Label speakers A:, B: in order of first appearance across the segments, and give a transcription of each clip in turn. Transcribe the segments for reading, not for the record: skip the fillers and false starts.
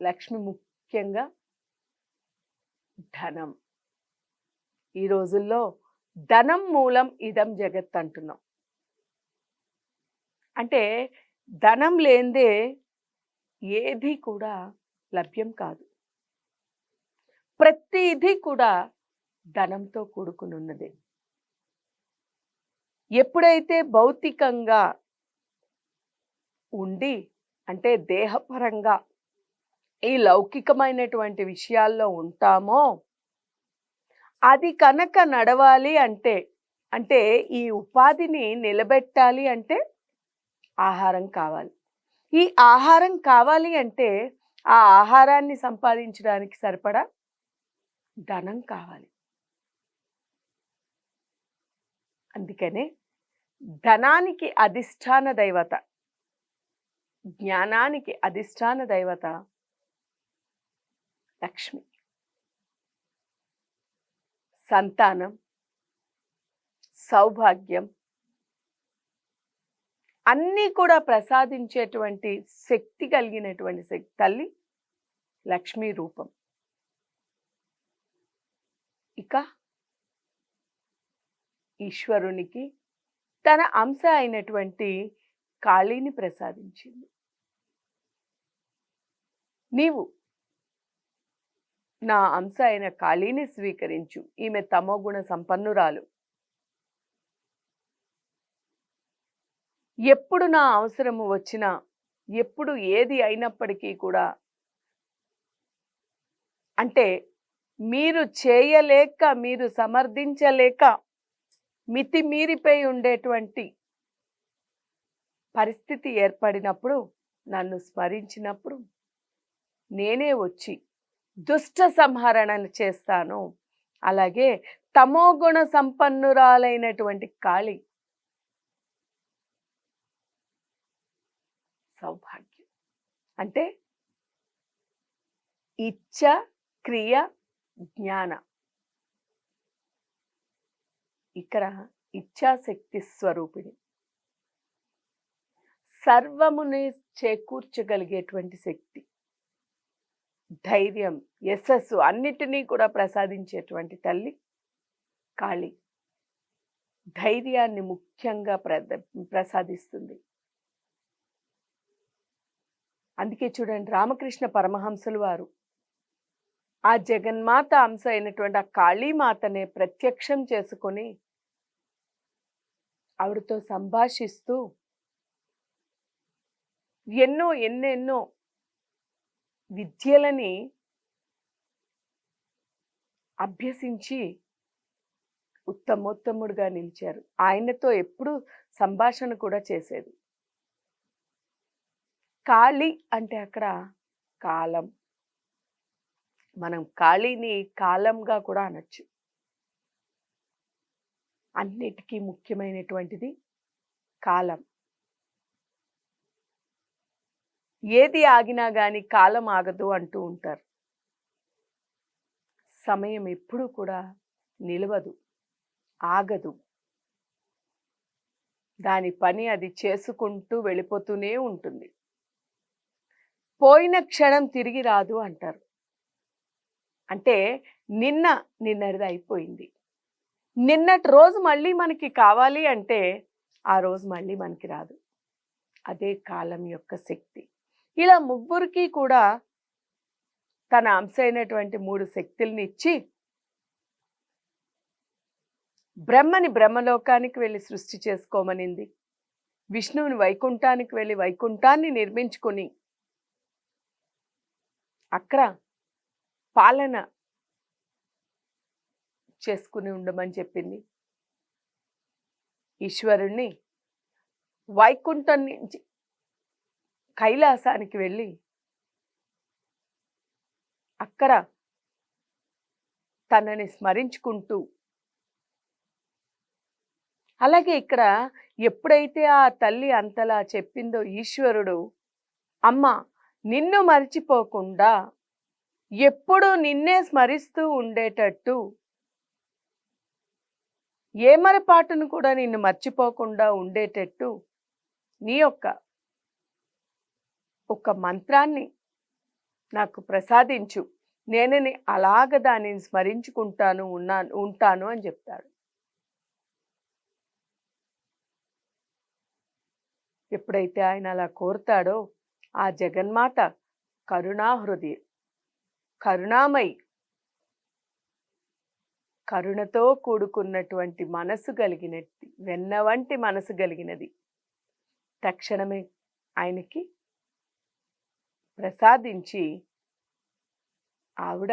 A: లక్ష్మి ముఖ్యంగా ధనం. ఈ రోజుల్లో ధనం మూలం ఇదం జగత్ అంటున్నాం. అంటే ధనం లేనిదే ఏది కూడా లభ్యం కాదు. ప్రతిదీ కూడా ధనంతో కూడుకునున్నదే. ఎప్పుడైతే భౌతికంగా ఉండి అంటే దేహపరంగా ఈ లౌకికమైనటువంటి విషయాల్లో ఉంటామో, అది కనుక నడవాలి అంటే, అంటే ఈ ఉపాధిని నిలబెట్టాలి అంటే ఆహారం కావాలి. ఈ ఆహారం కావాలి అంటే ఆ ఆహారాన్ని సంపాదించడానికి సరిపడా ధనం కావాలి. అందుకనే ధనానికి అధిష్టాన దైవత, జ్ఞానానికి అధిష్టాన దైవత లక్ష్మి. సంతానం, సౌభాగ్యం అన్నీ కూడా ప్రసాదించేటువంటి శక్తి కలిగినటువంటి తల్లి లక్ష్మీ రూపం. ఇక ఈశ్వరునికి తన అంశ అయినటువంటి కాళీని ప్రసాదించింది. నీవు నా అంశ అయిన కాళీని స్వీకరించు. ఈమె తమోగుణ సంపన్నురాలు. ఎప్పుడు నా అవసరము వచ్చినా, ఎప్పుడు ఏది అయినప్పటికీ కూడా, అంటే మీరు చేయలేక, మీరు సమర్థించలేక మితిమీరిపోయి ఉండేటువంటి పరిస్థితి ఏర్పడినప్పుడు, నన్ను స్మరించినప్పుడు నేనే వచ్చి దుష్ట సంహరణ చేస్తాను. అలాగే తమోగుణ సంపన్నురాలైనటువంటి కాళి సౌభాగ్యం అంటే ఇచ్చ, క్రియ, జ్ఞాన. ఇక్కడ ఇచ్ఛాశక్తి స్వరూపిణి, సర్వముని చేకూర్చగలిగేటువంటి శక్తి, ధైర్యం, యశస్సు అన్నిటినీ కూడా ప్రసాదించేటువంటి తల్లి కాళి. ధైర్యాన్ని ముఖ్యంగా ప్రసాదిస్తుంది. అందుకే చూడండి, రామకృష్ణ పరమహంసులు వారు ఆ జగన్మాత అంశ అయినటువంటి ఆ కాళీమాతనే ప్రత్యక్షం చేసుకొని ఆవిడతో సంభాషిస్తూ ఎన్నెన్నో విద్యలని అభ్యసించి ఉత్తమోత్తముడుగా నిలిచారు. ఆయనతో ఎప్పుడు సంభాషణ కూడా చేసేది. కాళి అంటే అక్కడ కాలం. మనం కాళీని కాలంగా కూడా అనొచ్చు. అన్నిటికీ ముఖ్యమైనటువంటిది కాలం. ఏది ఆగినా కానీ కాలం ఆగదు అంటూ ఉంటారు. సమయం ఎప్పుడూ కూడా నిలవదు, ఆగదు. దాని పని అది చేసుకుంటూ వెళ్ళిపోతూనే ఉంటుంది. పోయిన క్షణం తిరిగి రాదు అంటారు. అంటే నిన్నటిది అయిపోయింది. నిన్నటి రోజు మళ్ళీ మనకి కావాలి అంటే ఆ రోజు మళ్ళీ మనకి రాదు. అదే కాలం యొక్క శక్తి. ఇలా ముగ్గురికి కూడా తన అంశ అయినటువంటి 3 శక్తుల్ని ఇచ్చి బ్రహ్మని బ్రహ్మలోకానికి వెళ్ళి సృష్టి చేసుకోమనింది. విష్ణువుని వైకుంఠానికి వెళ్ళి వైకుంఠాన్ని నిర్మించుకొని అక్కడ పాలన చేసుకుని ఉండమని చెప్పింది. ఈశ్వరుణ్ణి వైకుంఠం నుంచి కైలాసానికి వెళ్ళి అక్కడ తనని స్మరించుకుంటూ, అలాగే ఇక్కడ ఎప్పుడైతే ఆ తల్లి అంతలా చెప్పిందో ఈశ్వరుడు, అమ్మ నిన్ను మర్చిపోకుండా ఎప్పుడూ నిన్నే స్మరిస్తూ ఉండేటట్టు, ఏమరపాటును కూడా నిన్ను మర్చిపోకుండా ఉండేటట్టు నీ యొక్క ఒక మంత్రాన్ని నాకు ప్రసాదించు, నేను అలాగ దానిని స్మరించుకుంటాను ఉంటాను అని చెప్తాడు. ఎప్పుడైతే ఆయన అలా కోరుతాడో ఆ జగన్మాత కరుణాహృదయ కరుణామయి, కరుణతో కూడుకున్నటువంటి మనసు కలిగినది, వెన్న వంటి మనసు కలిగినది తక్షణమే ఆయనకి ప్రసాదించి ఆవిడ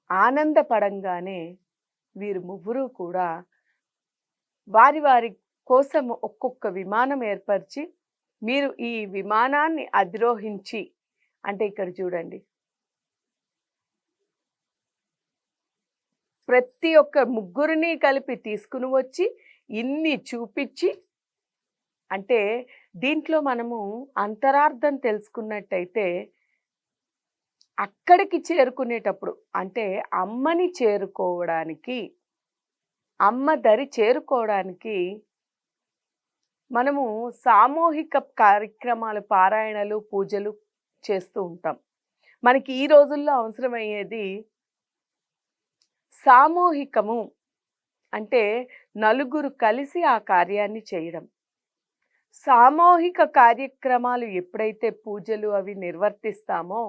A: ఆనందపడంగానే వీరు ముగ్గురు కూడా వారి వారి కోసం ఒక్కొక్క విమానం ఏర్పరిచి, మీరు ఈ విమానాన్ని అధిరోహించి, అంటే ఇక్కడ చూడండి, ప్రతి ఒక్క ముగ్గురిని కలిపి తీసుకుని వచ్చి ఇన్ని చూపించి, అంటే దీంట్లో మనము అంతరార్థం తెలుసుకున్నట్టయితే అక్కడికి చేరుకునేటప్పుడు, అంటే అమ్మని చేరుకోవడానికి, అమ్మ దరి చేరుకోవడానికి మనము సామూహిక కార్యక్రమాలు, పారాయణలు, పూజలు చేస్తూ ఉంటాం. మనకి ఈ రోజుల్లో అవసరమయ్యేది సామూహికము, అంటే నలుగురు కలిసి ఆ కార్యాన్ని చేయడం. సామూహిక కార్యక్రమాలు ఎప్పుడైతే పూజలు అవి నిర్వర్తిస్తామో,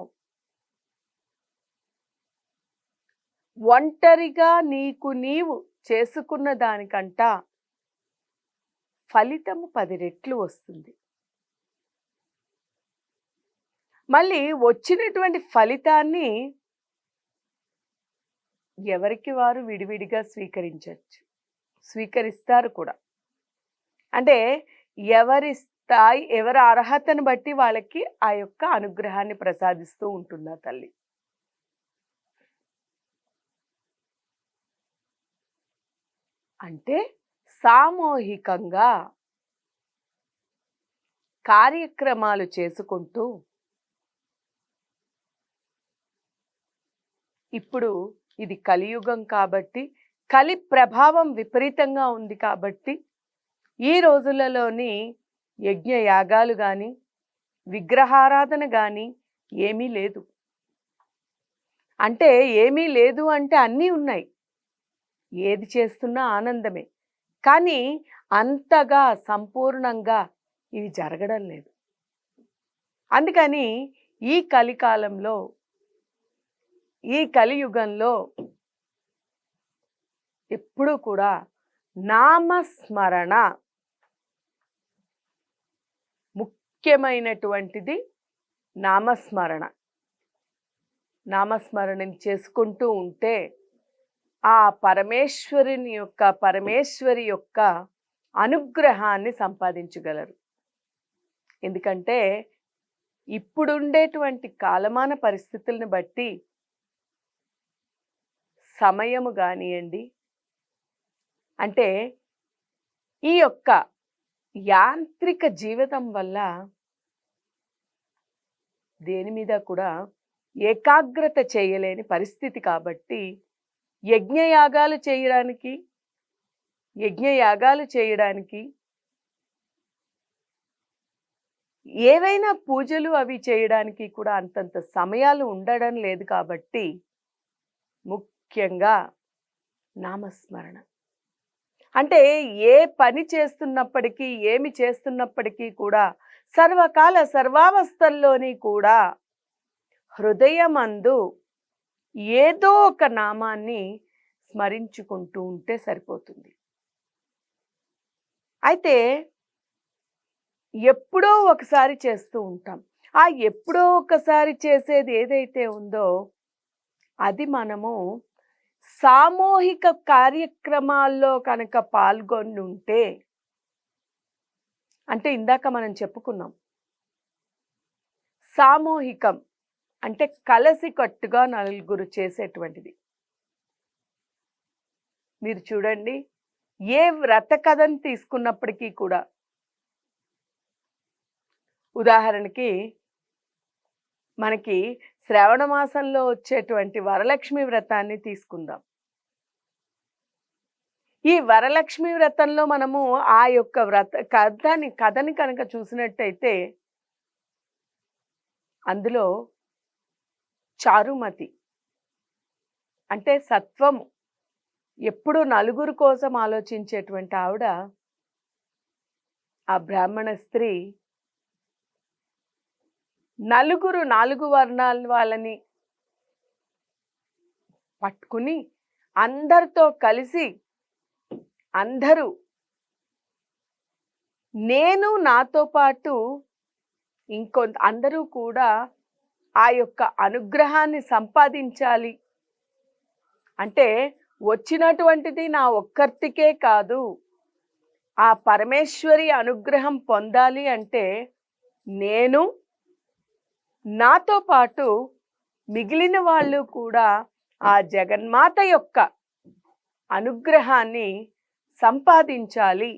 A: ఒంటరిగా నీకు నీవు చేసుకున్న దానికంట ఫలితము 10 రెట్లు వస్తుంది. మళ్ళీ వచ్చినటువంటి ఫలితాన్ని ఎవరికి వారు విడివిడిగా స్వీకరిస్తారు కూడా. అంటే ఎవరి స్థాయి, ఎవరి అర్హతను బట్టి వాళ్ళకి ఆ యొక్క అనుగ్రహాన్ని ప్రసాదిస్తూ ఉంటుంది ఆ తల్లి. అంటే సామూహికంగా కార్యక్రమాలు చేసుకుంటూ, ఇప్పుడు ఇది కలియుగం కాబట్టి, కలి ప్రభావం విపరీతంగా ఉంది కాబట్టి, ఈ రోజులలోని యజ్ఞ యాగాలు కానీ, విగ్రహారాధన కానీ ఏమీ లేదు. అంటే ఏమీ లేదు అంటే అన్నీ ఉన్నాయి, ఏది చేస్తున్నా ఆనందమే. కానీ అంతగా సంపూర్ణంగా ఇవి జరగడం లేదు. అందుకని ఈ కలికాలంలో, ఈ కలియుగంలో ఎప్పుడూ కూడా నామస్మరణ ముఖ్యమైనటువంటిది. నామస్మరణ చేసుకుంటూ ఉంటే ఆ పరమేశ్వరి యొక్క అనుగ్రహాన్ని సంపాదించగలరు. ఎందుకంటే ఇప్పుడుండేటువంటి కాలమాన పరిస్థితులను బట్టి సమయము కానివ్వండి, అంటే ఈ యొక్క యాంత్రిక జీవితం వల్ల దేని మీద కూడా ఏకాగ్రత చేయలేని పరిస్థితి కాబట్టి, యజ్ఞయాగాలు చేయడానికి ఏవైనా పూజలు అవి చేయడానికి కూడా అంతంత సమయాలు ఉండడం లేదు. కాబట్టి ముఖ్యంగా నామస్మరణ, అంటే ఏ పని చేస్తున్నప్పటికీ, ఏమి చేస్తున్నప్పటికీ కూడా సర్వకాల సర్వావస్థల్లోని కూడా హృదయమందు ఏదో ఒక నామాన్ని స్మరించుకుంటూ ఉంటే సరిపోతుంది. అయితే ఎప్పుడో ఒకసారి చేస్తూ ఉంటాం. ఆ ఎప్పుడో ఒకసారి చేసేది ఏదైతే ఉందో అది మనము సామూహిక కార్యక్రమాల్లో కనుక పాల్గొని ఉంటే, అంటే ఇందాక మనం చెప్పుకున్నాం, సామూహికం అంటే కలసి కట్టుగా నలుగురు చేసేటువంటిది. మీరు చూడండి, ఏ వ్రత కథను తీసుకున్నప్పటికీ కూడా, ఉదాహరణకి మనకి శ్రావణ మాసంలో వచ్చేటువంటి వరలక్ష్మి వ్రతాన్ని తీసుకుందాం. ఈ వరలక్ష్మి వ్రతంలో మనము ఆ యొక్క కథని కనుక చూసినట్టయితే, అందులో చారుమతి అంటే సత్వము, ఎప్పుడు నలుగురు కోసం ఆలోచించేటువంటి ఆవిడ, ఆ బ్రాహ్మణ స్త్రీ నలుగురు 4 వర్ణాల వాళ్ళని పట్టుకుని అందరితో కలిసి అందరూ నేను నాతో పాటు అందరూ కూడా ఆ యొక్క అనుగ్రహాన్ని సంపాదించాలి అంటే వచ్చినటువంటిది నా ఒక్కర్తికే కాదు, ఆ పరమేశ్వరి అనుగ్రహం పొందాలి అంటే నేను నాతో పాటు మిగిలిన వాళ్ళు కూడా ఆ జగన్మాత యొక్క అనుగ్రహాన్ని సంపాదించాలి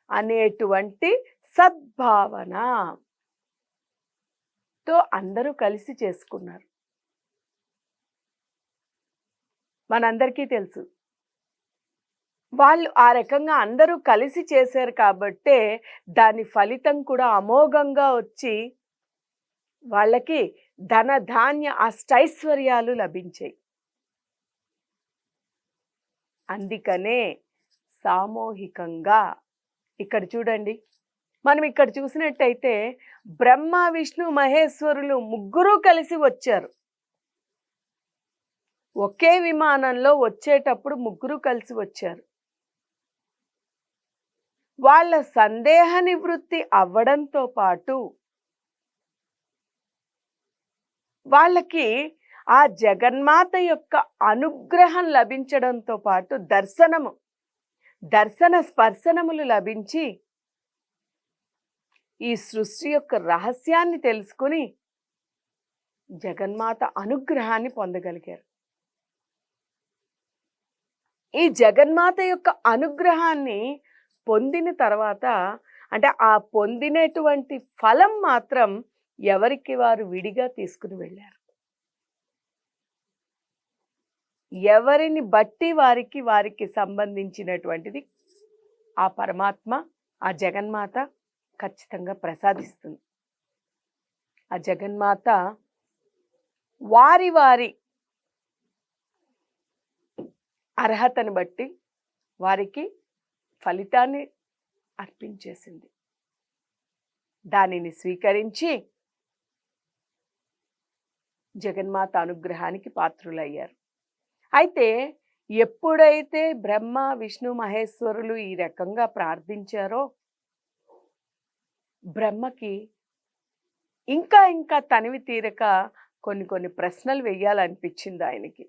A: అనేటువంటి సద్భావనతో అందరూ కలిసి చేసుకున్నారు. మనందరికీ తెలుసు వాళ్ళు ఆ రకంగా అందరూ కలిసి చేశారు కాబట్టే దాని ఫలితం కూడా అమోఘంగా వచ్చి వాళ్ళకి ధన ధాన్య అష్టైశ్వర్యాలు లభించాయి. అందుకనే సామూహికంగా ఇక్కడ చూడండి, మనం ఇక్కడ చూసినట్టయితే బ్రహ్మ విష్ణు మహేశ్వరులు ముగ్గురు కలిసి వచ్చారు. ఒకే విమానంలో వచ్చేటప్పుడు ముగ్గురు కలిసి వచ్చారు. వాళ్ళ సందేహ నివృత్తి అవ్వడంతో పాటు వాళ్ళకి ఆ జగన్మాత యొక్క అనుగ్రహం లభించడంతో పాటు దర్శన స్పర్శనములు లభించి ఈ సృష్టి యొక్క రహస్యాన్ని తెలుసుకుని జగన్మాత అనుగ్రహాన్ని పొందగలిగారు. ఈ జగన్మాత యొక్క అనుగ్రహాన్ని పొందిన తర్వాత అంటే ఆ పొందినటువంటి ఫలం మాత్రం ఎవరికి వారు విడిగా తీసుకుని వెళ్ళారు. ఎవరిని బట్టి వారికి సంబంధించినటువంటిది ఆ పరమాత్మ, ఆ జగన్మాత ఖచ్చితంగా ప్రసాదిస్తుంది. ఆ జగన్మాత వారి అర్హతను బట్టి వారికి ఫలితాన్ని అర్పించేసింది. దానిని స్వీకరించి జగన్మాత అనుగ్రహానికి పాత్రులయ్యారు. అయితే ఎప్పుడైతే బ్రహ్మ విష్ణు మహేశ్వరులు ఈ రకంగా ప్రార్థించారో బ్రహ్మకి ఇంకా తనివి తీరక కొన్ని ప్రశ్నలు వేయాలనిపించింది ఆయనకి.